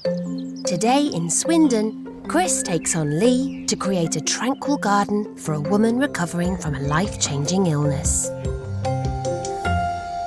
Today in Swindon, Chris takes on Lee to create a tranquil garden for a woman recovering from a life-changing illness.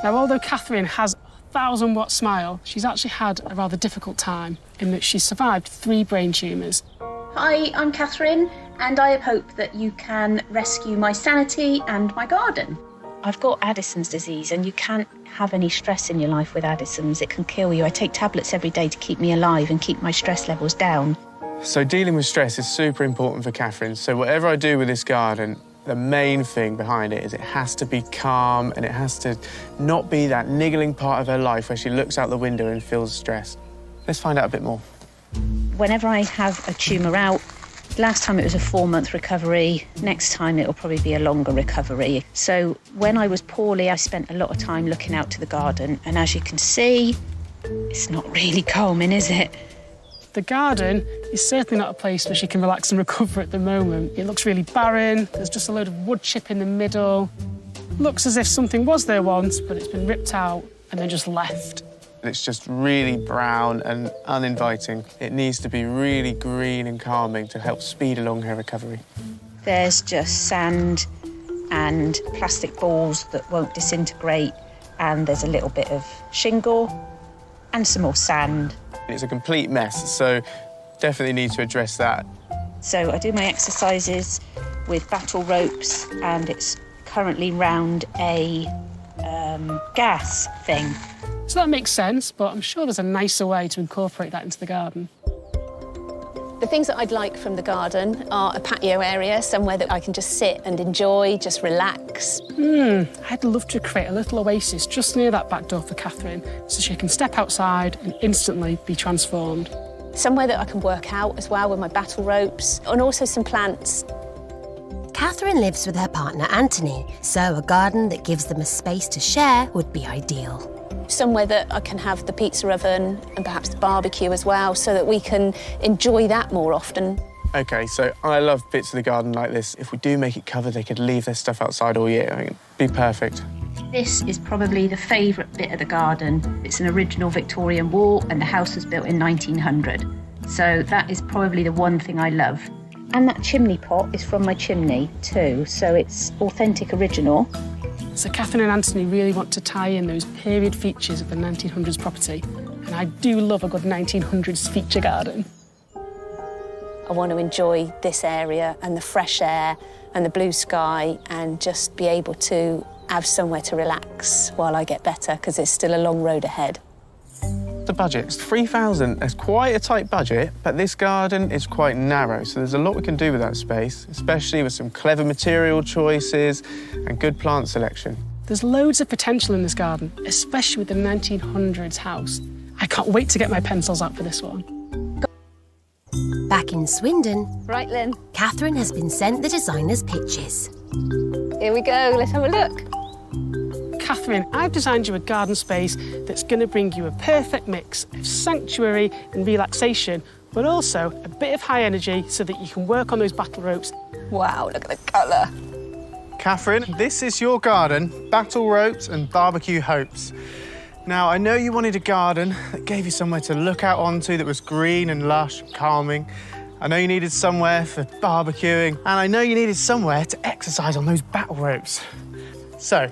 Now, although Catherine has a 1,000-watt smile, she's actually had a rather difficult time in that she's survived 3 brain tumours. Hi, I'm Catherine, and I hope that you can rescue my sanity and my garden. I've got Addison's disease, and you can't have any stress in your life with Addison's. It can kill you. I take tablets every day to keep me alive and keep my stress levels down. So dealing with stress is super important for Catherine. So whatever I do with this garden, the main thing behind it is it has to be calm and it has to not be that niggling part of her life where she looks out the window and feels stressed. Let's find out a bit more. Whenever I have a tumour out, last time it was a 4-month recovery, next time it'll probably be a longer recovery. So when I was poorly, I spent a lot of time looking out to the garden, and as you can see, it's not really calming, is it? The garden is certainly not a place where she can relax and recover at the moment. It looks really barren, there's just a load of wood chip in the middle. Looks as if something was there once, but it's been ripped out and then just left. It's just really brown and uninviting. It needs to be really green and calming to help speed along her recovery. There's just sand and plastic balls that won't disintegrate, and there's a little bit of shingle and some more sand. It's a complete mess, so definitely need to address that. So I do my exercises with battle ropes, and it's currently round a gas thing. So that makes sense, but I'm sure there's a nicer way to incorporate that into the garden. The things that I'd like from the garden are a patio area, somewhere that I can just sit and enjoy, just relax. I'd love to create a little oasis just near that back door for Catherine so she can step outside and instantly be transformed. Somewhere that I can work out as well with my battle ropes, and also some plants. Catherine lives with her partner Anthony, so a garden that gives them a space to share would be ideal. Somewhere that I can have the pizza oven and perhaps the barbecue as well, so that we can enjoy that more often. OK, so I love bits of the garden like this. If we do make it covered, they could leave their stuff outside all year. I think it'd be perfect. This is probably the favourite bit of the garden. It's an original Victorian wall, and the house was built in 1900. So that is probably the one thing I love. And that chimney pot is from my chimney too, so it's authentic original. So Catherine and Anthony really want to tie in those period features of the 1900s property. And I do love a good 1900s feature garden. I want to enjoy this area and the fresh air and the blue sky, and just be able to have somewhere to relax while I get better, because it's still a long road ahead. The budget, it's 3,000. It's quite a tight budget, but this garden is quite narrow, so there's a lot we can do with that space, especially with some clever material choices and good plant selection. There's loads of potential in this garden, especially with the 1900s house. I can't wait to get my pencils out for this one. Back in Swindon, Right, Lynn, Catherine has been sent the designer's pictures. here we go. Let's have a look. Catherine, I've designed you a garden space that's going to bring you a perfect mix of sanctuary and relaxation, but also a bit of high energy so that you can work on those battle ropes. Wow, look at the colour. Catherine, this is your garden, battle ropes and barbecue hopes. Now, I know you wanted a garden that gave you somewhere to look out onto that was green and lush and calming. I know you needed somewhere for barbecuing, and I know you needed somewhere to exercise on those battle ropes. So,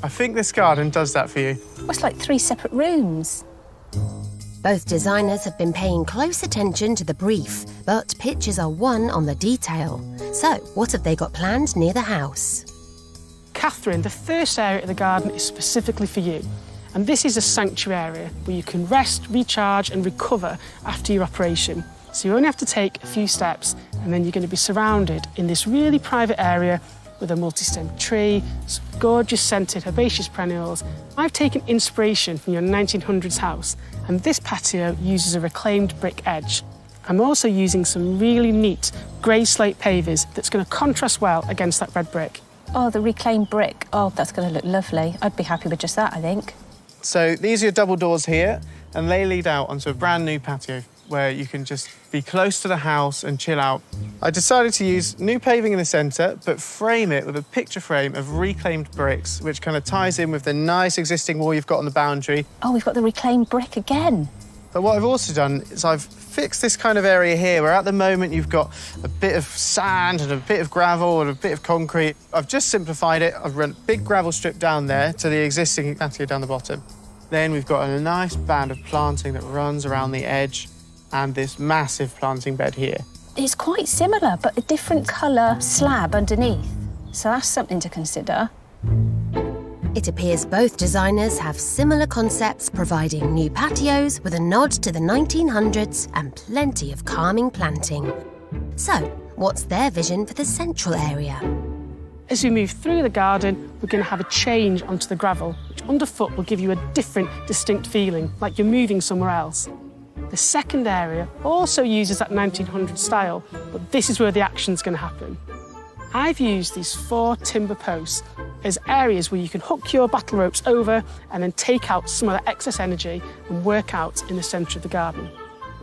I think this garden does that for you. Well, it's like 3 separate rooms. Both designers have been paying close attention to the brief, but pictures are one on the detail. So, what have they got planned near the house? Catherine, the first area of the garden is specifically for you. And this is a sanctuary area where you can rest, recharge and recover after your operation. So you only have to take a few steps, and then you're going to be surrounded in this really private area with a multi-stemmed tree, some gorgeous scented herbaceous perennials. I've taken inspiration from your 1900s house, and this patio uses a reclaimed brick edge. I'm also using some really neat grey slate pavers that's going to contrast well against that red brick. Oh, the reclaimed brick. Oh, that's going to look lovely. I'd be happy with just that, I think. So these are your double doors here, and they lead out onto a brand new patio where you can just be close to the house and chill out. I decided to use new paving in the centre, but frame it with a picture frame of reclaimed bricks, which kind of ties in with the nice existing wall you've got on the boundary. Oh, we've got the reclaimed brick again. But what I've also done is I've fixed this kind of area here where at the moment you've got a bit of sand and a bit of gravel and a bit of concrete. I've just simplified it. I've run a big gravel strip down there to the existing patio down the bottom. Then we've got a nice band of planting that runs around the edge and this massive planting bed here. It's quite similar, but a different colour slab underneath. So that's something to consider. It appears both designers have similar concepts, providing new patios with a nod to the 1900s and plenty of calming planting. So, what's their vision for the central area? As we move through the garden, we're going to have a change onto the gravel, which underfoot will give you a different, distinct feeling, like you're moving somewhere else. The second area also uses that 1900s style, but this is where the action's going to happen. I've used these 4 timber posts as areas where you can hook your battle ropes over and then take out some of that excess energy and work out in the centre of the garden.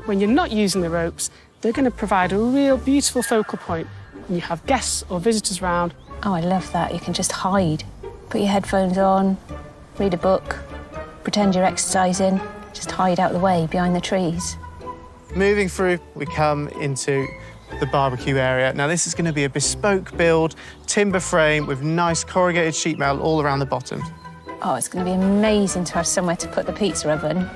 When you're not using the ropes, they're going to provide a real beautiful focal point when you have guests or visitors around. Oh, I love that. You can just hide. Put your headphones on, read a book, pretend you're exercising, just hide out the way behind the trees. Moving through, we come into the barbecue area. Now, this is going to be a bespoke build, timber frame with nice corrugated sheet metal all around the bottom. Oh, it's going to be amazing to have somewhere to put the pizza oven.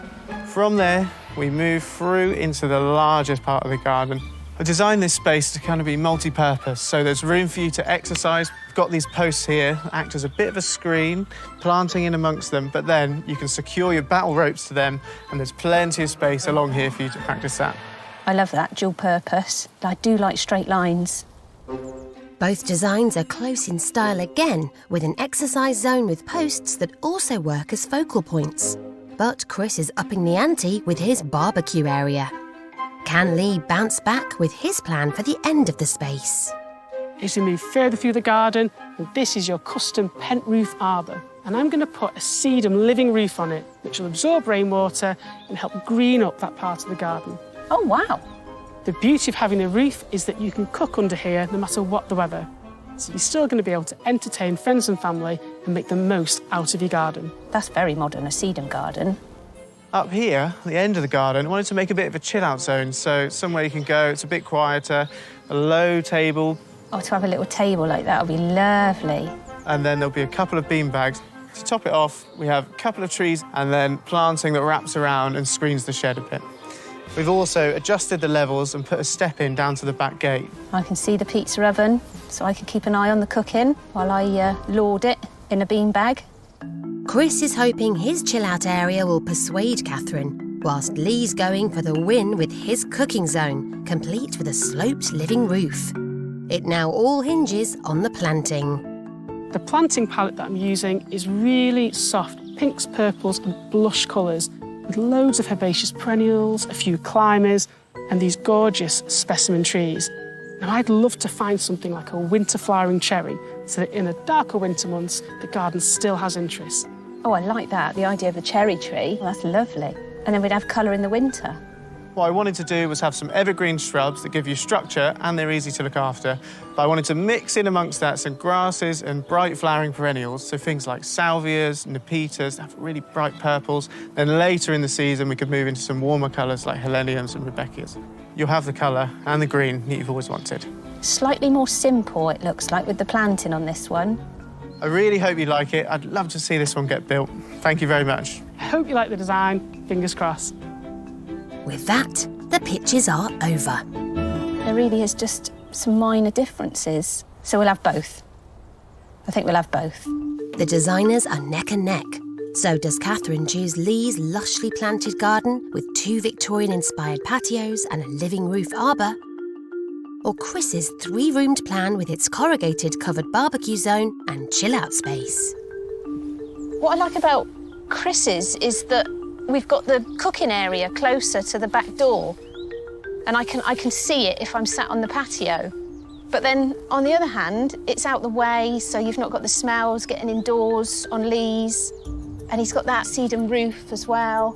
From there, we move through into the largest part of the garden. I designed this space to kind of be multi-purpose, so there's room for you to exercise. We've got these posts here that act as a bit of a screen, planting in amongst them, but then you can secure your battle ropes to them, and there's plenty of space along here for you to practice that. I love that, dual purpose. I do like straight lines. Both designs are close in style again, with an exercise zone with posts that also work as focal points. But Chris is upping the ante with his barbecue area. Can Lee bounce back with his plan for the end of the space? As we move further through the garden, and this is your custom pent roof arbour. And I'm going to put a sedum living roof on it, which will absorb rainwater and help green up that part of the garden. Oh, wow. The beauty of having a roof is that you can cook under here no matter what the weather. So you're still going to be able to entertain friends and family and make the most out of your garden. That's very modern, a sedum garden. Up here, at the end of the garden, I wanted to make a bit of a chill-out zone, so somewhere you can go, it's a bit quieter, a low table. Oh, to have a little table like that would be lovely. And then there'll be a couple of bean bags. To top it off, we have a couple of trees and then planting that wraps around and screens the shed a bit. We've also adjusted the levels and put a step in down to the back gate. I can see the pizza oven, so I can keep an eye on the cooking while I lord it in a bean bag. Chris is hoping his chill-out area will persuade Catherine, whilst Lee's going for the win with his cooking zone, complete with a sloped living roof. It now all hinges on the planting. The planting palette that I'm using is really soft pinks, purples and blush colours, with loads of herbaceous perennials, a few climbers and these gorgeous specimen trees. Now, I'd love to find something like a winter flowering cherry, so that in the darker winter months, the garden still has interest. Oh, I like that, the idea of a cherry tree. Well, that's lovely. And then we'd have colour in the winter. What I wanted to do was have some evergreen shrubs that give you structure and they're easy to look after. But I wanted to mix in amongst that some grasses and bright flowering perennials, so things like salvias, nepetas, have really bright purples. Then later in the season, we could move into some warmer colours like heleniums and rudbeckias. You'll have the colour and the green that you've always wanted. Slightly more simple, it looks like, with the planting on this one. I really hope you like it. I'd love to see this one get built. Thank you very much. I hope you like the design. Fingers crossed. With that, the pitches are over. There really is just some minor differences. So we'll have both. I think we'll have both. The designers are neck and neck. So does Catherine choose Lee's lushly planted garden with 2 Victorian-inspired patios and a living roof arbour? Or Chris's 3-roomed plan with its corrugated covered barbecue zone and chill-out space? What I like about Chris's is that we've got the cooking area closer to the back door, and I can see it if I'm sat on the patio. But then, on the other hand, it's out the way, so you've not got the smells getting indoors on Lee's. And he's got that sedum roof as well.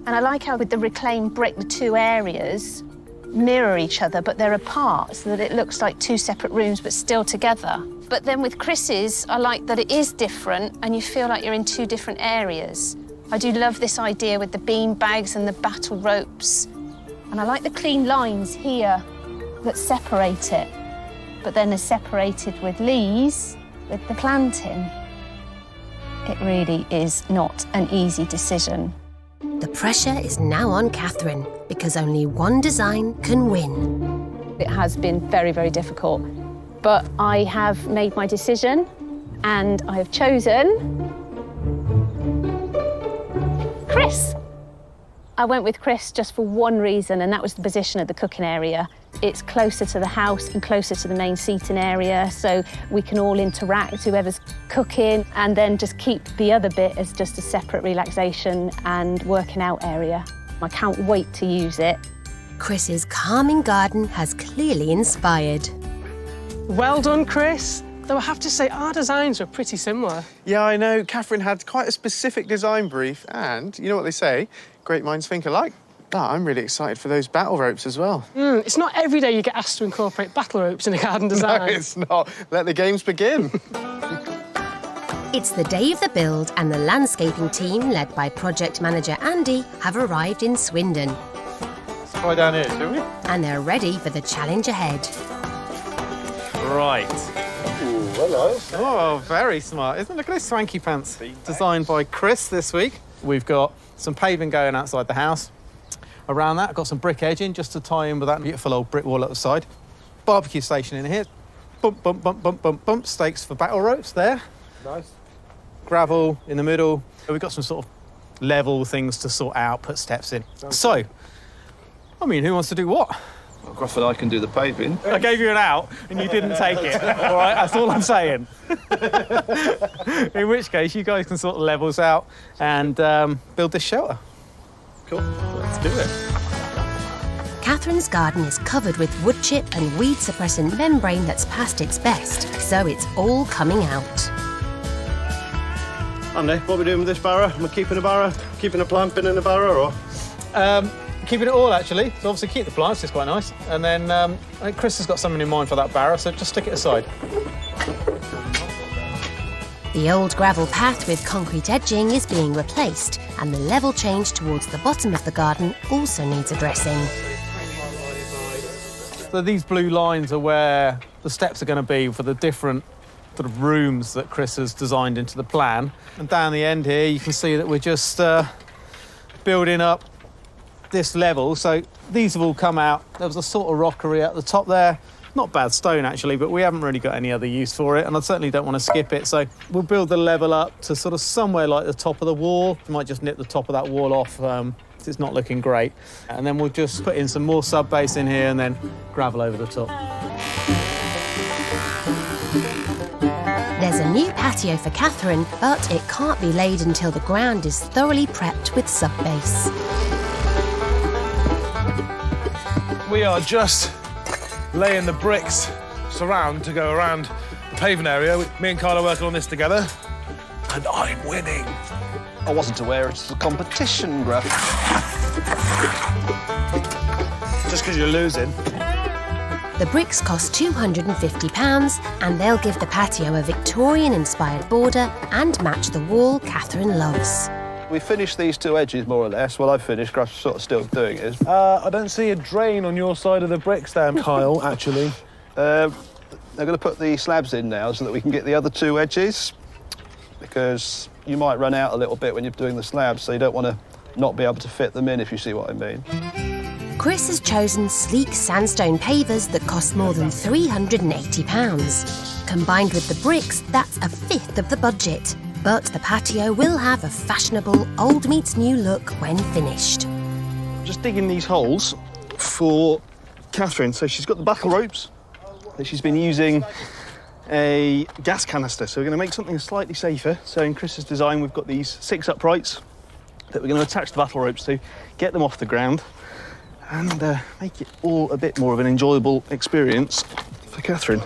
And I like how with the reclaimed brick, the 2 areas mirror each other, but they're apart, so that it looks like 2 separate rooms, but still together. But then with Chris's, I like that it is different, and you feel like you're in 2 different areas. I do love this idea with the bean bags and the battle ropes. And I like the clean lines here that separate it, but then are separated with leaves, with the planting. It really is not an easy decision. The pressure is now on Catherine because only one design can win. It has been very, very difficult, but I have made my decision and I have chosen Chris. I went with Chris just for one reason, and that was the position of the cooking area. It's closer to the house and closer to the main seating area, so we can all interact, whoever's cooking, and then just keep the other bit as just a separate relaxation and working out area. I can't wait to use it. Chris's calming garden has clearly inspired. Well done, Chris. Though I have to say, our designs are pretty similar. Yeah, I know. Catherine had quite a specific design brief, and you know what they say, great minds think alike. Oh, I'm really excited for those battle ropes as well. It's not every day you get asked to incorporate battle ropes in a garden design. No, it's not. Let the games begin. It's the day of the build, and the landscaping team, led by project manager Andy, have arrived in Swindon. Let's try down here, shall we? And they're ready for the challenge ahead. Right. Ooh, hello. Oh, very smart. Isn't it? Look at those swanky pants. Designed by Chris this week. We've got some paving going outside the house. Around that, I've got some brick edging just to tie in with that beautiful old brick wall at the side. Barbecue station in here. Bump, bump, bump, bump, bump, bump. Stakes for battle ropes there. Nice. Gravel in the middle. We've got some sort of level things to sort out, put steps in. So, I mean, who wants to do what? Well, Gruff and I can do the paving. I gave you an out and you didn't take it. All right, that's all I'm saying. In which case, you guys can sort the levels out and build this shelter. Cool, let's do it. Catherine's garden is covered with wood chip and weed suppressant membrane that's past its best, so it's all coming out. Andy, what are we doing with this barrow? Am I keeping a barrow? Keeping a plant bin in a barrow, or? Keeping it all, actually. So obviously keep the plants, it's quite nice. And then I think Chris has got something in mind for that barrow, so just stick it aside. The old gravel path with concrete edging is being replaced, and the level change towards the bottom of the garden also needs addressing. So these blue lines are where the steps are going to be for the different sort of rooms that Chris has designed into the plan. And down the end here, you can see that we're just building up this level. So these have all come out. There was a sort of rockery at the top there. Not bad stone, actually, but we haven't really got any other use for it, and I certainly don't want to skip it. So we'll build the level up to sort of somewhere like the top of the wall. We might just nip the top of that wall off. It's not looking great. And then we'll just put in some more sub-base in here and then gravel over the top. There's a new patio for Catherine, but it can't be laid until the ground is thoroughly prepped with sub-base. We are just laying the bricks surround to go around the paving area. Me and Carl are working on this together, and I'm winning. I wasn't aware it's a competition, Gruff. Just because you're losing. The bricks cost £250, and they'll give the patio a Victorian-inspired border and match the wall Catherine loves. We finished these two edges, more or less. Well, I've finished. Gruff's sort of still doing his. I don't see a drain on your side of the bricks there, Kyle, actually. They're going to put the slabs in now so that we can get the other two edges, because you might run out a little bit when you're doing the slabs, so you don't want to not be able to fit them in, if you see what I mean. Chris has chosen sleek sandstone pavers that cost more than £380. Combined with the bricks, that's a fifth of the budget. But the patio will have a fashionable old meets new look when finished. Just digging these holes for Catherine. So she's got the battle ropes that she's been using a gas canister. So we're going to make something slightly safer. So in Chris's design, we've got these 6 uprights that we're going to attach the battle ropes to, get them off the ground, and make it all a bit more of an enjoyable experience for Catherine.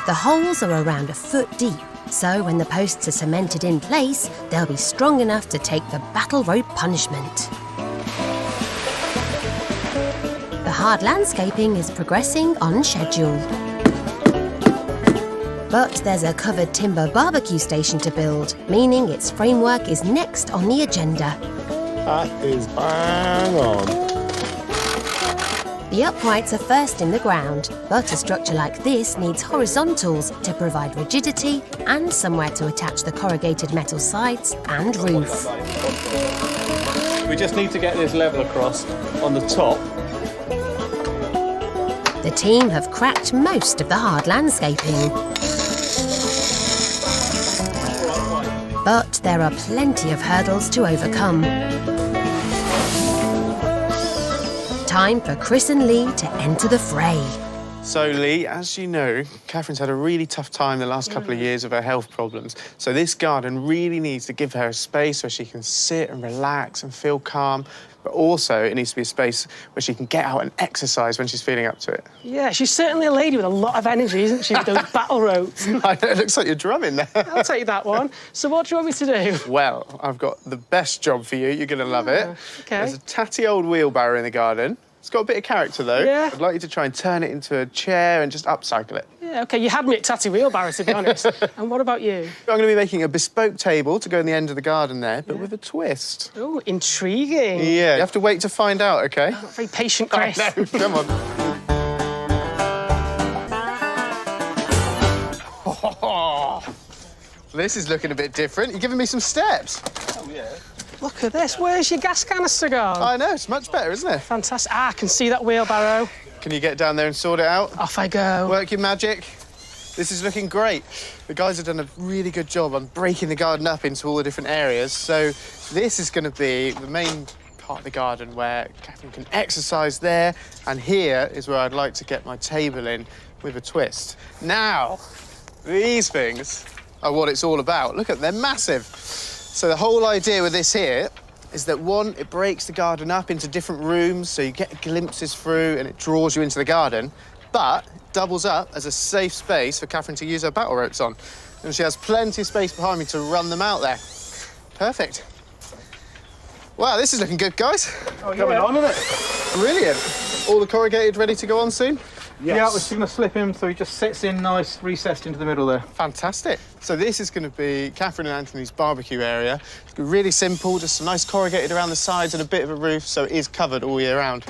The holes are around a foot deep, so when the posts are cemented in place, they'll be strong enough to take the battle rope punishment. The hard landscaping is progressing on schedule. But there's a covered timber barbecue station to build, meaning its framework is next on the agenda. That is bang on. The uprights are first in the ground, but a structure like this needs horizontals to provide rigidity and somewhere to attach the corrugated metal sides and roof. We just need to get this level across on the top. The team have cracked most of the hard landscaping. But there are plenty of hurdles to overcome. Time for Chris and Lee to enter the fray. So, Lee, as you know, Catherine's had a really tough time the last couple of years with her health problems. So this garden really needs to give her a space where she can sit and relax and feel calm, but also it needs to be a space where she can get out and exercise when she's feeling up to it. Yeah, she's certainly a lady with a lot of energy, isn't she, with those battle ropes? I know, it looks like you're drumming there. I'll take that one. So what do you want me to do? Well, I've got the best job for you. You're going to love it. OK. There's a tatty old wheelbarrow in the garden. It's got a bit of character, though. Yeah. I'd like you to try and turn it into a chair and just upcycle it. Yeah, OK, you had me at tatty wheelbarrow, to be honest. And what about you? I'm going to be making a bespoke table to go in the end of the garden there, but with a twist. Oh, intriguing. Yeah, you have to wait to find out, OK? Not very patient, Chris. I know, come on. Oh, this is looking a bit different. You're giving me some steps. Oh, yeah. Look at this. Where's your gas canister gone? I know, it's much better, isn't it? Fantastic. Ah, I can see that wheelbarrow. Can you get down there and sort it out? Off I go. Work your magic. This is looking great. The guys have done a really good job on breaking the garden up into all the different areas. So this is going to be the main part of the garden where Catherine can exercise there. And here is where I'd like to get my table in with a twist. Now, these things are what it's all about. Look at them, they're massive. So the whole idea with this here is that, one, it breaks the garden up into different rooms, so you get glimpses through and it draws you into the garden, but it doubles up as a safe space for Catherine to use her battle ropes on. And she has plenty of space behind me to run them out there. Perfect. Wow, this is looking good, guys. Oh, coming on, isn't it? Brilliant. All the corrugated ready to go on soon? Yes. Yeah, we're just going to slip him so he just sits in nice, recessed into the middle there. Fantastic. So this is going to be Catherine and Anthony's barbecue area. It's really simple, just some nice corrugated around the sides and a bit of a roof, so it is covered all year round.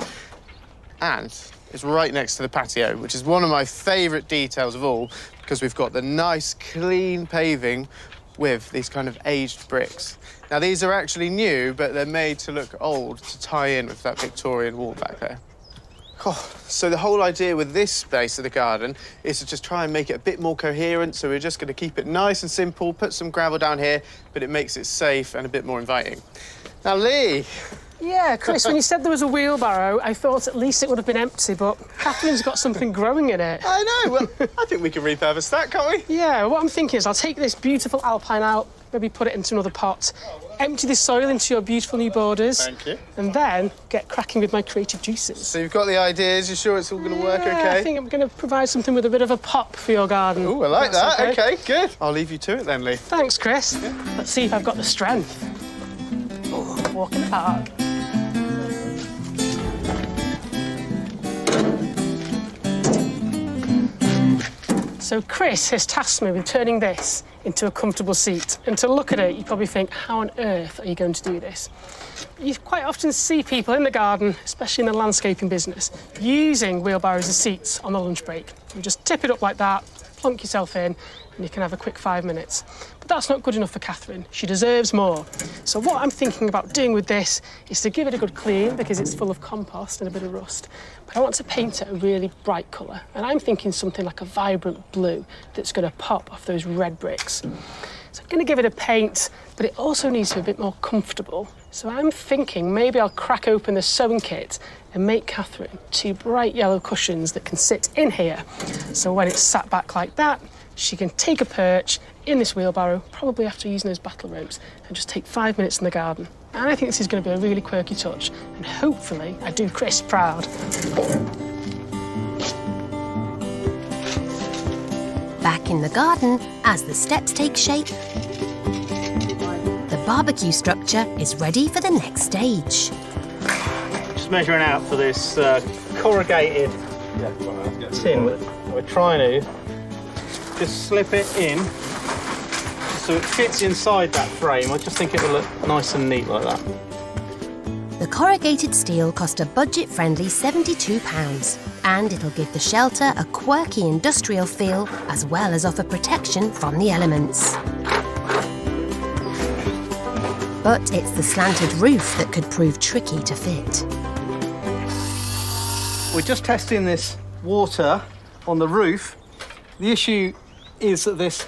And it's right next to the patio, which is one of my favourite details of all, because we've got the nice, clean paving with these kind of aged bricks. Now, these are actually new, but they're made to look old to tie in with that Victorian wall back there. Oh, so the whole idea with this space of the garden is to just try and make it a bit more coherent, so we're just going to keep it nice and simple, put some gravel down here, but it makes it safe and a bit more inviting. Now, Lee. Yeah, Chris, when you said there was a wheelbarrow, I thought at least it would have been empty, but Catherine's got something growing in it. I know. Well, I think we can repurpose that, can't we? Yeah, what I'm thinking is I'll take this beautiful alpine out, maybe put it into another pot, empty the soil into your beautiful new borders. Thank you. And then get cracking with my creative juices. So you've got the ideas, you're sure it's all going to work Yeah, OK? I think I'm going to provide something with a bit of a pop for your garden. Oh, I like That's that. OK, good. I'll leave you to it then, Lee. Thanks, Chris. Yeah. Let's see if I've got the strength. Oh, walk in the park. So Chris has tasked me with turning this into a comfortable seat. And to look at it, you probably think, how on earth are you going to do this? You quite often see people in the garden, especially in the landscaping business, using wheelbarrows as seats on the lunch break. You just tip it up like that, plonk yourself in, and you can have a quick 5 minutes. But that's not good enough for Catherine. She deserves more. So what I'm thinking about doing with this is to give it a good clean, because it's full of compost and a bit of rust. But I want to paint it a really bright colour. And I'm thinking something like a vibrant blue that's going to pop off those red bricks. So I'm going to give it a paint, but it also needs to be a bit more comfortable. So I'm thinking maybe I'll crack open the sewing kit and make Catherine 2 bright yellow cushions that can sit in here. So when it's sat back like that, she can take a perch in this wheelbarrow, probably after using those battle ropes, and just take 5 minutes in the garden. And I think this is going to be a really quirky touch, and hopefully I do Chris proud. Back in the garden, as the steps take shape, the barbecue structure is ready for the next stage. Just measuring out for this corrugated tin. We're trying to just slip it in so it fits inside that frame. I just think it will look nice and neat like that. The corrugated steel cost a budget-friendly £72, and it'll give the shelter a quirky industrial feel as well as offer protection from the elements. But it's the slanted roof that could prove tricky to fit. We're just testing this water on the roof. The issue is that this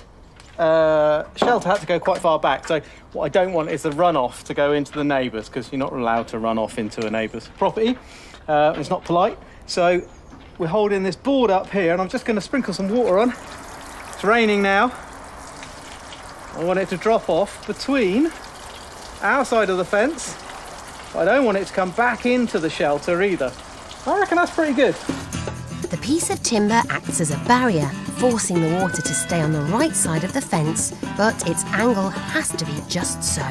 shelter had to go quite far back, so what I don't want is the runoff to go into the neighbours, because you're not allowed to run off into a neighbour's property. It's not polite. So we're holding this board up here, and I'm just going to sprinkle some water on. It's raining now. I want it to drop off between our side of the fence, but I don't want it to come back into the shelter either. I reckon that's pretty good. The piece of timber acts as a barrier, forcing the water to stay on the right side of the fence, but its angle has to be just so.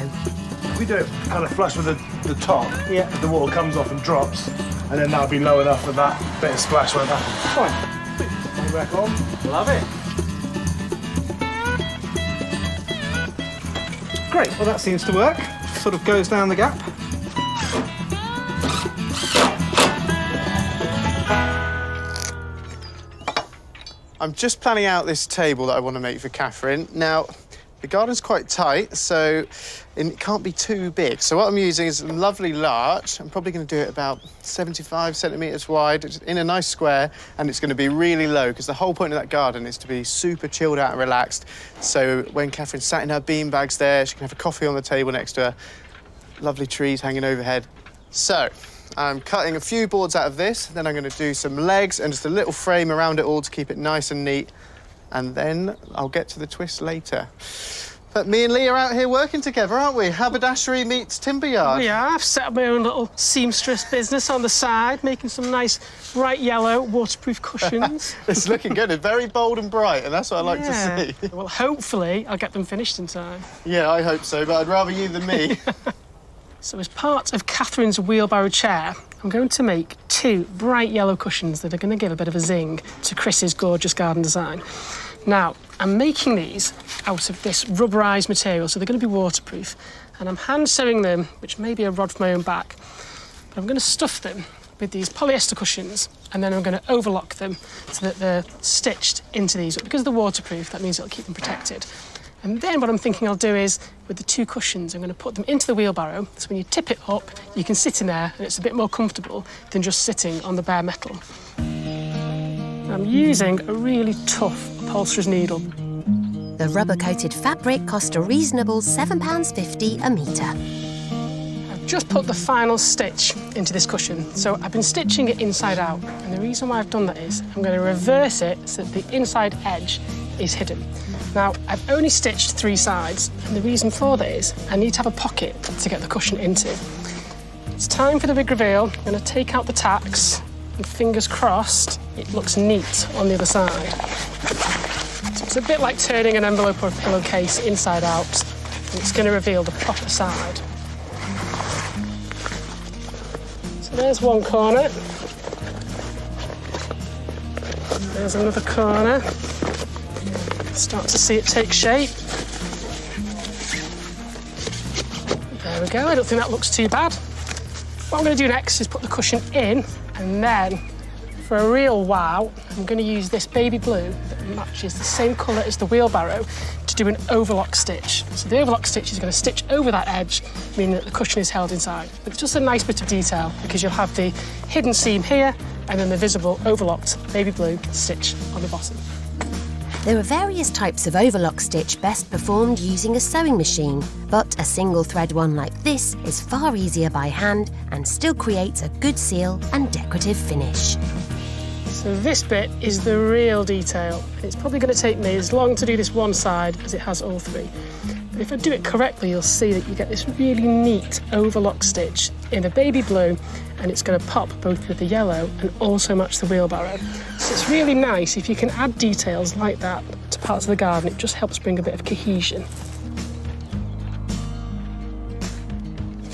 We do it kind of flush with the top. Yeah. The water comes off and drops, and then that'll be low enough that that bit of splash won't happen. Fine. Back on. Love it. Great, well that seems to work. Sort of goes down the gap. I'm just planning out this table that I want to make for Catherine. Now, the garden's quite tight, so it can't be too big. So what I'm using is a lovely larch. I'm probably going to do it about 75 centimetres wide, in a nice square, and it's going to be really low, because the whole point of that garden is to be super chilled out and relaxed. So when Catherine's sat in her beanbags there, she can have a coffee on the table next to her. Lovely trees hanging overhead. So I'm cutting a few boards out of this, then I'm going to do some legs and just a little frame around it all to keep it nice and neat, and then I'll get to the twist later. But me and Lee are out here working together, aren't we? Haberdashery meets timber yard. Yeah, I've set up my own little seamstress business on the side, making some nice bright yellow waterproof cushions. It's looking good. It's very bold and bright, and that's what I like to see. Well, hopefully I'll get them finished in time. Yeah, I hope so, but I'd rather you than me. So as part of Catherine's wheelbarrow chair, I'm going to make 2 bright yellow cushions that are going to give a bit of a zing to Chris's gorgeous garden design. Now, I'm making these out of this rubberised material, so they're going to be waterproof, and I'm hand sewing them, which may be a rod from my own back, but I'm going to stuff them with these polyester cushions, and then I'm going to overlock them so that they're stitched into these. But because they're waterproof, that means it'll keep them protected. And then what I'm thinking I'll do is, with the 2 cushions, I'm going to put them into the wheelbarrow, so when you tip it up, you can sit in there, and it's a bit more comfortable than just sitting on the bare metal. I'm using a really tough upholsterer's needle. The rubber-coated fabric cost a reasonable £7.50 a metre. I've just put the final stitch into this cushion, so I've been stitching it inside out, and the reason why I've done that is I'm going to reverse it so that the inside edge is hidden. Now, I've only stitched 3 sides, and the reason for that is I need to have a pocket to get the cushion into. It's time for the big reveal. I'm going to take out the tacks, and fingers crossed, it looks neat on the other side. So it's a bit like turning an envelope or a pillowcase inside out, and it's going to reveal the proper side. So there's one corner. There's another corner. Start to see it take shape. There we go, I don't think that looks too bad. What I'm going to do next is put the cushion in, and then, for a real wow, I'm going to use this baby blue that matches the same colour as the wheelbarrow to do an overlock stitch. So the overlock stitch is going to stitch over that edge, meaning that the cushion is held inside. But it's just a nice bit of detail, because you'll have the hidden seam here, and then the visible overlocked baby blue stitch on the bottom. There are various types of overlock stitch best performed using a sewing machine, but a single thread one like this is far easier by hand and still creates a good seal and decorative finish. So this bit is the real detail. It's probably going to take me as long to do this one side as it has all 3. But if I do it correctly, you'll see that you get this really neat overlock stitch in a baby blue, and it's going to pop both with the yellow and also match the wheelbarrow. So it's really nice if you can add details like that to parts of the garden. It just helps bring a bit of cohesion.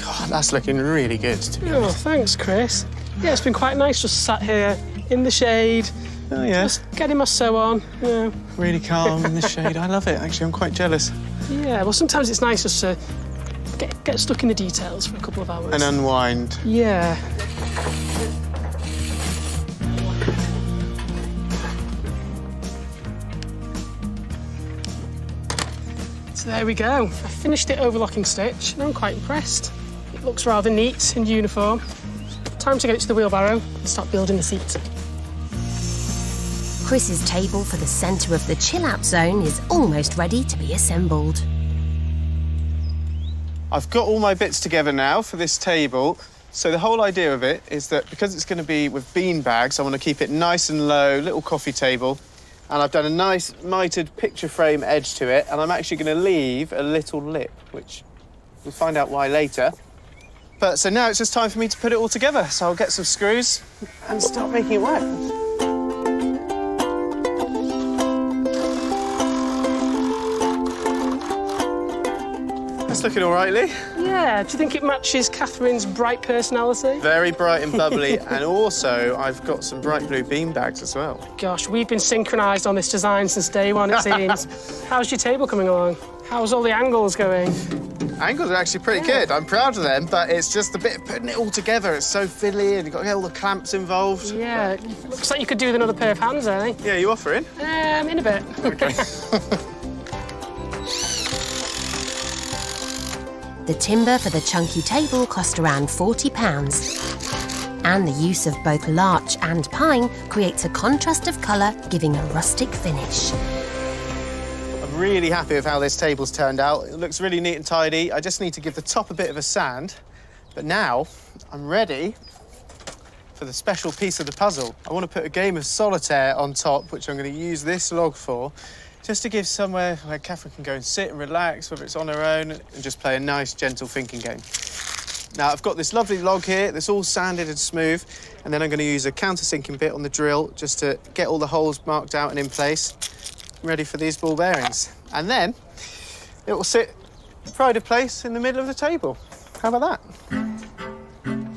God, that's looking really good, to be Oh, honest. thanks, Chris. Yeah, it's been quite nice just sat here in the shade, Oh, yeah. Just getting my sew on, yeah. Really calm in the shade. I love it, actually. I'm quite jealous. Yeah, well, sometimes it's nice just to get stuck in the details for a couple of hours. And unwind. Yeah. So there we go. I finished it overlocking stitch and I'm quite impressed. It looks rather neat and uniform. Time to get it to the wheelbarrow and start building the seat. Chris's table for the centre of the chill-out zone is almost ready to be assembled. I've got all my bits together now for this table. So the whole idea of it is that because it's going to be with bean bags, I want to keep it nice and low, little coffee table. And I've done a nice mitered picture frame edge to it, and I'm actually going to leave a little lip, which we'll find out why later. But so now it's just time for me to put it all together. So I'll get some screws and start making it work. That's looking all right, Lee. Yeah, do you think it matches Catherine's bright personality? Very bright and bubbly, and also I've got some bright blue bean bags as well. Gosh, we've been synchronised on this design since day one, it seems. How's your table coming along? How's all the angles going? Angles are actually pretty good. I'm proud of them, but it's just the bit of putting it all together. It's so fiddly, and you've got to get all the clamps involved. Yeah, looks like you could do with another pair of hands, eh? Yeah, you offering? In a bit. Okay. The timber for the chunky table cost around £40, and the use of both larch and pine creates a contrast of colour, giving a rustic finish. I'm really happy with how this table's turned out. It looks really neat and tidy. I just need to give the top a bit of a sand. But now I'm ready for the special piece of the puzzle. I want to put a game of solitaire on top, which I'm going to use this log for, just to give somewhere where Catherine can go and sit and relax, whether it's on her own, and just play a nice, gentle thinking game. Now, I've got this lovely log here that's all sanded and smooth, and then I'm going to use a countersinking bit on the drill just to get all the holes marked out and in place, ready for these ball bearings. And then it will sit pride of place in the middle of the table. How about that?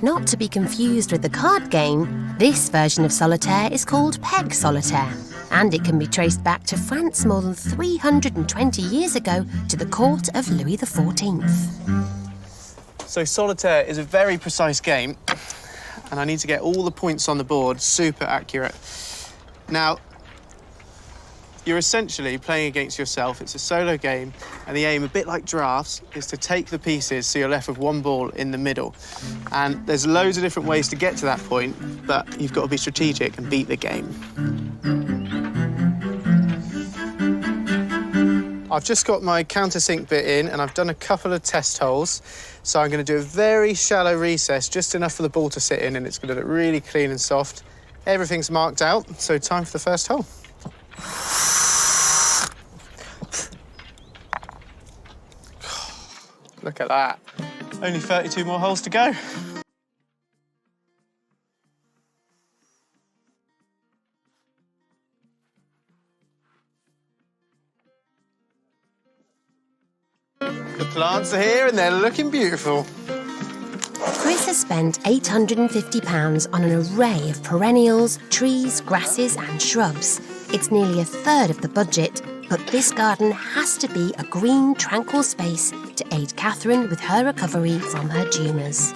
Not to be confused with the card game, this version of solitaire is called peg solitaire, and it can be traced back to France more than 320 years ago to the court of Louis XIV. So solitaire is a very precise game, and I need to get all the points on the board super accurate. Now, you're essentially playing against yourself. It's a solo game, and the aim, a bit like drafts, is to take the pieces so you're left with one ball in the middle. And there's loads of different ways to get to that point, but you've got to be strategic and beat the game. I've just got my countersink bit in, and I've done a couple of test holes. So I'm going to do a very shallow recess, just enough for the ball to sit in, and it's going to look really clean and soft. Everything's marked out, so time for the first hole. Look at that. Only 32 more holes to go. The plants are here and they're looking beautiful. Chris has spent £850 on an array of perennials, trees, grasses and shrubs. It's nearly a third of the budget, but this garden has to be a green, tranquil space to aid Catherine with her recovery from her tumours.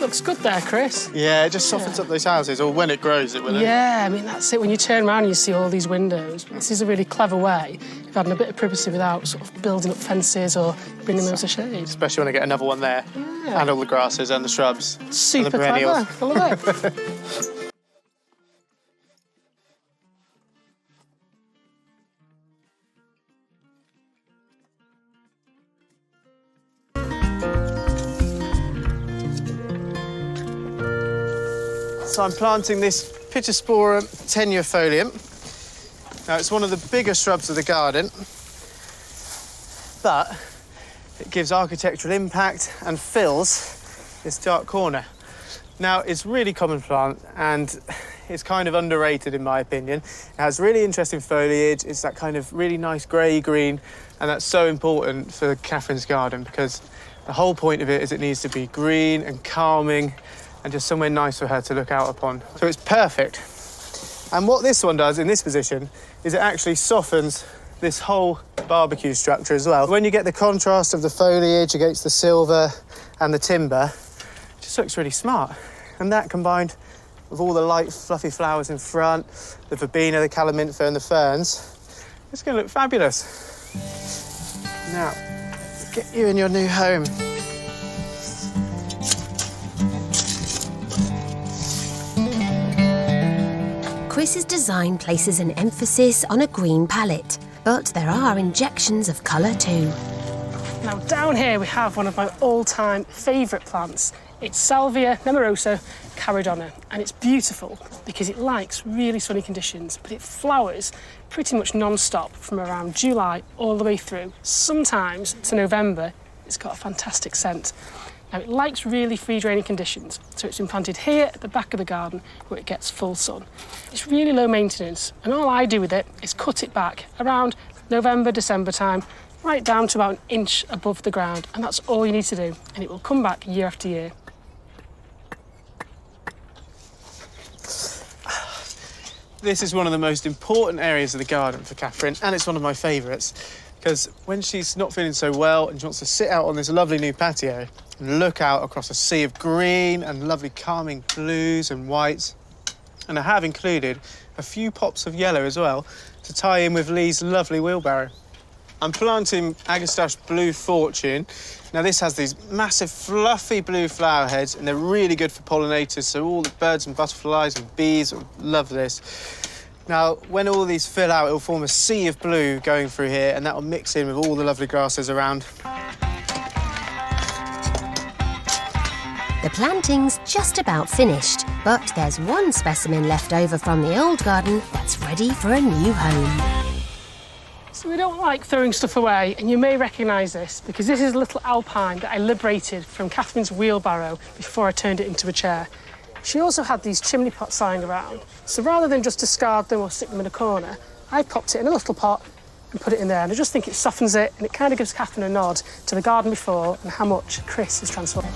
Looks good there, Chris. Yeah, it just softens up those houses, or when it grows, it will. Yeah, I mean, that's it. When you turn around and you see all these windows, this is a really clever way of having a bit of privacy without sort of building up fences or bringing them to shade. Especially when I get another one there. Yeah. And all the grasses and the shrubs. Super and the perennials. clever. I love it. So I'm planting this Pittosporum tenuifolium. Now, it's one of the bigger shrubs of the garden, but it gives architectural impact and fills this dark corner. Now, it's a really common plant, and it's kind of underrated, in my opinion. It has really interesting foliage. It's that kind of really nice grey-green, and that's so important for Catherine's garden because the whole point of it is it needs to be green and calming and just somewhere nice for her to look out upon. So it's perfect And what this one does in this position is it actually softens this whole barbecue structure as well. When you get the contrast of the foliage against the silver and the timber, it just looks really smart. And that combined with all the light, fluffy flowers in front, the verbena, the calaminthera and the ferns, it's going to look fabulous. Now, let's get you in your new home. Chris's design places an emphasis on a green palette, but there are injections of colour too. Now down here we have one of my all-time favourite plants. It's Salvia nemorosa caridona, and it's beautiful because it likes really sunny conditions, but it flowers pretty much non-stop from around July all the way through. Sometimes to November, it's got a fantastic scent. Now it likes really free-draining conditions, so it's been planted here at the back of the garden where it gets full sun. It's really low maintenance, and all I do with it is cut it back around November, December time, right down to about an inch above the ground, and that's all you need to do, and it will come back year after year. This is one of the most important areas of the garden for Catherine, and it's one of my favourites, because when she's not feeling so well and she wants to sit out on this lovely new patio and look out across a sea of green and lovely calming blues and whites, and I have included a few pops of yellow as well to tie in with Lee's lovely wheelbarrow. I'm planting Agastache Blue Fortune. Now this has these massive fluffy blue flower heads and they're really good for pollinators, so all the birds and butterflies and bees will love this. Now, when all these fill out, it'll form a sea of blue going through here and that will mix in with all the lovely grasses around. The planting's just about finished, but there's one specimen left over from the old garden that's ready for a new home. So we don't like throwing stuff away, and you may recognise this because this is a little alpine that I liberated from Catherine's wheelbarrow before I turned it into a chair. She also had these chimney pots lying around, so rather than just discard them or stick them in a corner, I popped it in a little pot and put it in there, and I just think it softens it and it kind of gives Catherine a nod to the garden before and how much Chris has transformed.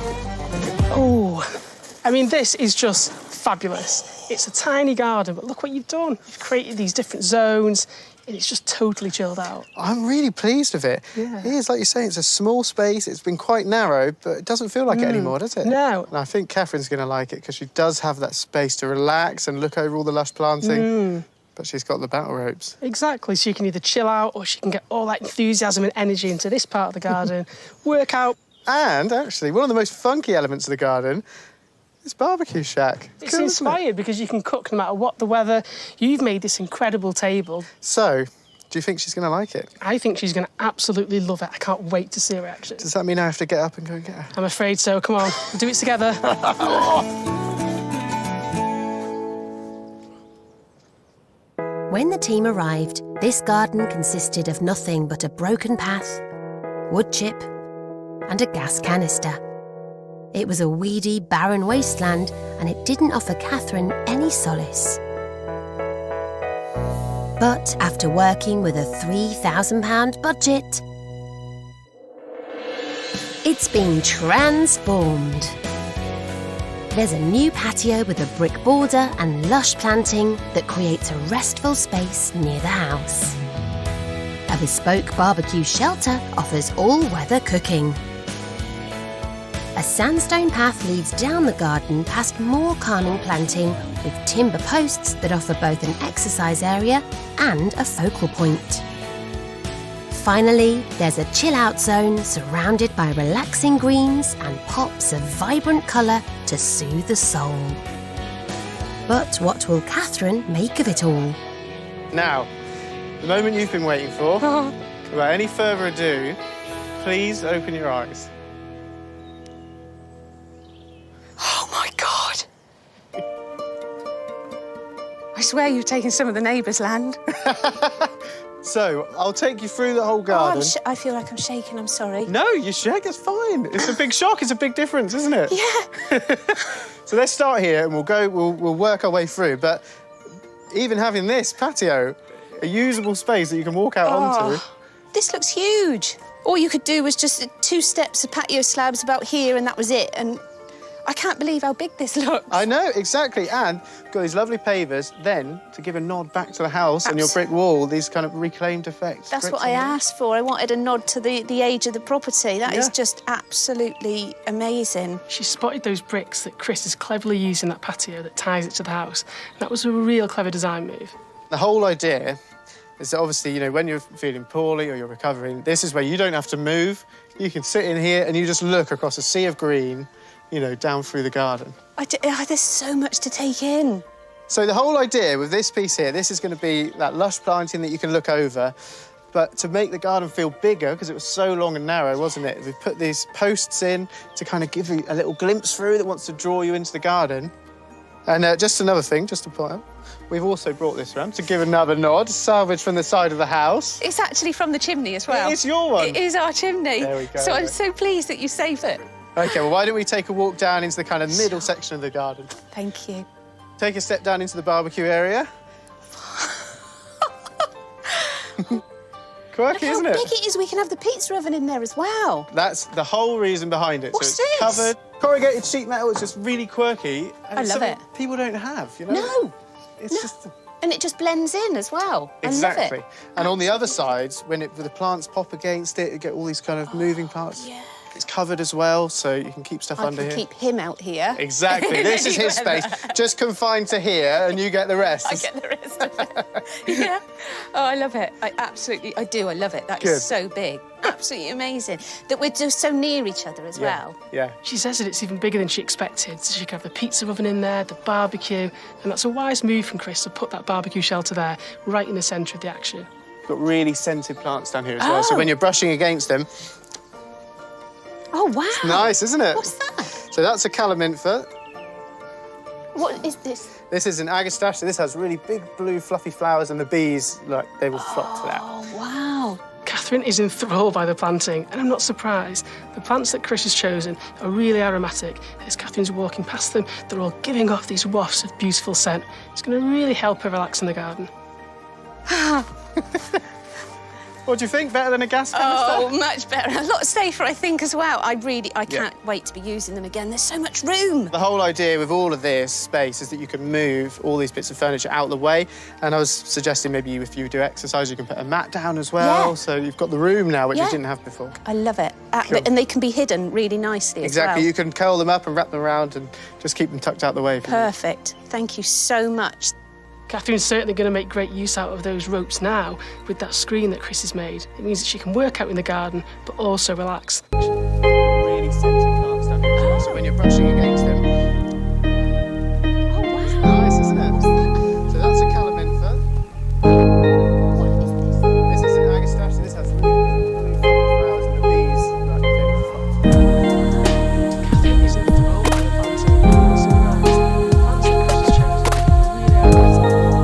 Oh, I mean, this is just fabulous. It's a tiny garden, but look what you've done. You've created these different zones, and it's just totally chilled out. I'm really pleased with it. Yeah. It is, like you say, it's a small space. It's been quite narrow, but it doesn't feel like it anymore, does it? No. And I think Catherine's going to like it because she does have that space to relax and look over all the lush planting. But she's got the battle ropes. Exactly, so you can either chill out or she can get all that enthusiasm and energy into this part of the garden, work out. And, actually, one of the most funky elements of the garden is barbecue shack. It's cool, inspired because you can cook no matter what the weather. You've made this incredible table. So, do you think she's going to like it? I think she's going to absolutely love it. I can't wait to see her reaction. Does that mean I have to get up and go and get her? I'm afraid so. Come on, we'll do it together. When the team arrived, this garden consisted of nothing but a broken path, wood chip, and a gas canister. It was a weedy, barren wasteland, and it didn't offer Catherine any solace. But after working with a £3,000 budget, it's been transformed. There's a new patio with a brick border and lush planting that creates a restful space near the house. A bespoke barbecue shelter offers all-weather cooking. A sandstone path leads down the garden past more calming planting with timber posts that offer both an exercise area and a focal point. Finally, there's a chill-out zone surrounded by relaxing greens and pops of vibrant colour to soothe the soul. But what will Catherine make of it all? Now, the moment you've been waiting for. Without any further ado, please open your eyes. Oh, my God. I swear you've taken some of the neighbours' land. So, I'll take you through the whole garden. I feel like I'm shaking, I'm sorry. No, you shake, it's fine. It's a big shock, it's a big difference, isn't it? Yeah. So let's start here and we'll work our way through. But even having this patio, a usable space that you can walk out onto. This looks huge. All you could do was just 2 steps of patio slabs about here and that was it. And I can't believe how big this looks. I know, exactly. And got these lovely pavers, then to give a nod back to the house and your brick wall, these kind of reclaimed effects. That's what I asked for. I wanted a nod to the age of the property. That is just absolutely amazing. She spotted those bricks that Chris is cleverly using that patio that ties it to the house. That was a real clever design move. The whole idea is that obviously, you know, when you're feeling poorly or you're recovering, this is where you don't have to move. You can sit in here and you just look across a sea of green, you know, down through the garden. There's so much to take in. So the whole idea with this piece here, this is going to be that lush planting that you can look over. But to make the garden feel bigger, because it was so long and narrow, wasn't it? We've put these posts in to kind of give you a little glimpse through that wants to draw you into the garden. And just another thing, just to point out, we've also brought this around to give another nod, salvage from the side of the house. It's actually from the chimney as well. It is your one. It is our chimney. There we go. So I'm so pleased that you saved it. OK, well, why don't we take a walk down into the kind of middle section of the garden? Thank you. Take a step down into the barbecue area. Quirky, isn't it? Look how big it is. We can have the pizza oven in there as well. That's the whole reason behind it. What's so it's this? covered. Corrugated sheet metal is just really quirky. And I it's love something it. people don't have, you know? No. It's just... And it just blends in as well. Exactly. I love it. And on the other side, when the plants pop against it, you get all these kind of moving parts. Yeah. It's covered as well, so you can keep stuff I under can here. keep him out here. Exactly. This is his space. Just confined to here, and you get the rest. I get the rest of it. Yeah. Oh, I love it. I do. I love it. That Good. is so big. Absolutely amazing. That we're just so near each other as well. Yeah. She says that it's even bigger than she expected, so she can have the pizza oven in there, the barbecue, and that's a wise move from Chris to put that barbecue shelter there, right in the centre of the action. Got really scented plants down here as well, so when you're brushing against them, Oh, wow. nice, isn't it? What's that? So that's a calaminthus. What is this? This is an agastache, so this has really big blue fluffy flowers, and the bees, like, they will flock to that. Oh, wow. Catherine is enthralled by the planting, and I'm not surprised. The plants that Chris has chosen are really aromatic. As Catherine's walking past them, they're all giving off these wafts of beautiful scent. It's going to really help her relax in the garden. What do you think? Better than a gas canister? Oh, much better. A lot safer, I think, as well. I can't wait to be using them again. There's so much room. The whole idea with all of this space is that you can move all these bits of furniture out of the way. And I was suggesting maybe if you do exercise, you can put a mat down as well. Yeah. So you've got the room now, which you Yeah. didn't have before. I love it. Cool. And they can be hidden really nicely Exactly. as well. You can curl them up and wrap them around and just keep them tucked out the way. Perfect. Thank you so much. Catherine's certainly going to make great use out of those ropes now with that screen that Chris has made. It means that she can work out in the garden, but also relax. Really scented plants down here as well, so when you're brushing against them. Oh, wow. It's nice, isn't it? So that's a calaminthus. What is this? This is an agastache, so this has really blue flowers and the bees. Like, they will flock to that. Catherine is enthralled by the planting, but also relaxed. The plants that Chris has chosen are really aromatic.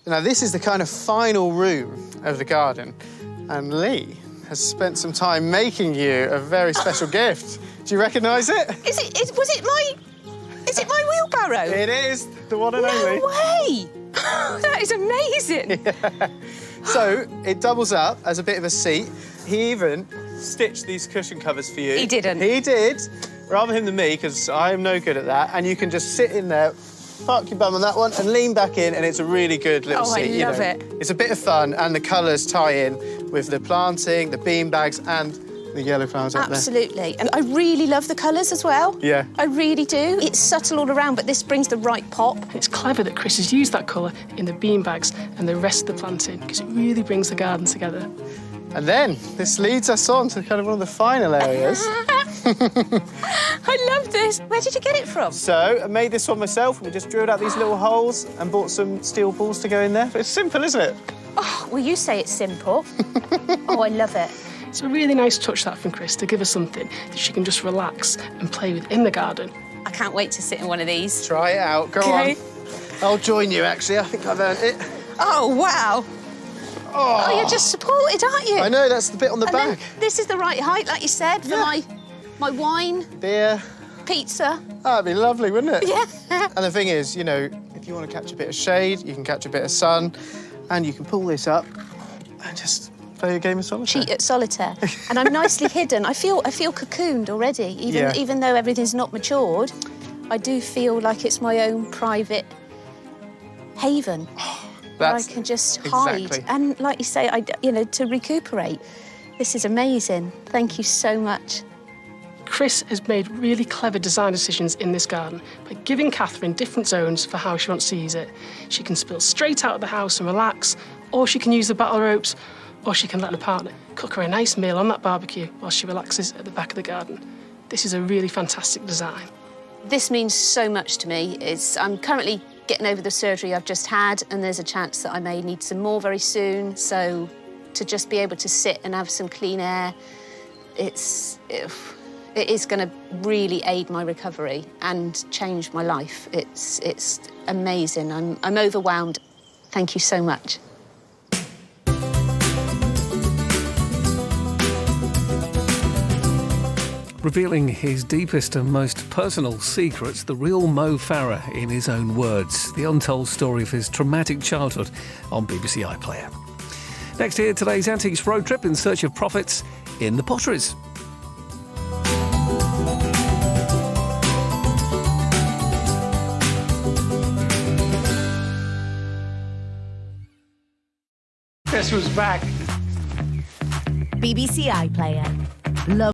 Now, this is the kind of final room of the garden, and Lee has spent some time making you a very special gift. Do you recognise it? Was it my wheelbarrow? It is, the one and No only. way! That is amazing. So, it doubles up as a bit of a seat. He even stitched these cushion covers for you. He didn't. He did. Rather him than me, because I'm no good at that. And you can just sit in there, park your bum on that one, and lean back in, and it's a really good little Oh, I seat. love it. It's a bit of fun, and the colours tie in with the planting, the bean bags, and the yellow flowers up there. Absolutely. And I really love the colours as well. Yeah. I really do. It's subtle all around, but this brings the right pop. It's clever that Chris has used that colour in the beanbags and the rest of the planting because it really brings the garden together. And then this leads us on to kind of one of the final areas. I love this. Where did you get it from? So I made this one myself. We just drilled out these little holes and bought some steel balls to go in there. It's simple, isn't it? Oh, well, you say it's simple. Oh, I love it. It's a really nice touch, that, from Chris, to give her something that she can just relax and play with in the garden. I can't wait to sit in one of these. Try it out. Go on. I'll join you, actually. I think I've earned it. Oh, wow. Oh, you're just supported, aren't you? I know, that's the bit on the And back. then this is the right height, like you said, for my wine, Beer. pizza. Oh, that'd be lovely, wouldn't it? Yeah. And the thing is, you know, if you want to catch a bit of shade, you can catch a bit of sun, and you can pull this up and just play a game of solitaire. Cheat at solitaire. And I'm nicely hidden. I feel cocooned already, even though everything's not matured. I do feel like it's my own private haven. Where I can just hide. Exactly. And like you say, to recuperate. This is amazing. Thank you so much. Chris has made really clever design decisions in this garden by giving Catherine different zones for how she wants to use it. She can spill straight out of the house and relax, or she can use the battle ropes, or she can let her partner cook her a nice meal on that barbecue while she relaxes at the back of the garden. This is a really fantastic design. This means so much to me. I'm currently getting over the surgery I've just had, and there's a chance that I may need some more very soon. So to just be able to sit and have some clean air, it is going to really aid my recovery and change my life. It's amazing. I'm overwhelmed. Thank you so much. Revealing his deepest and most personal secrets, the real Mo Farah in his own words. The untold story of his traumatic childhood on BBC iPlayer. Next here, today's Antiques road trip in search of profits in the potteries. Chris was back. BBC iPlayer. Love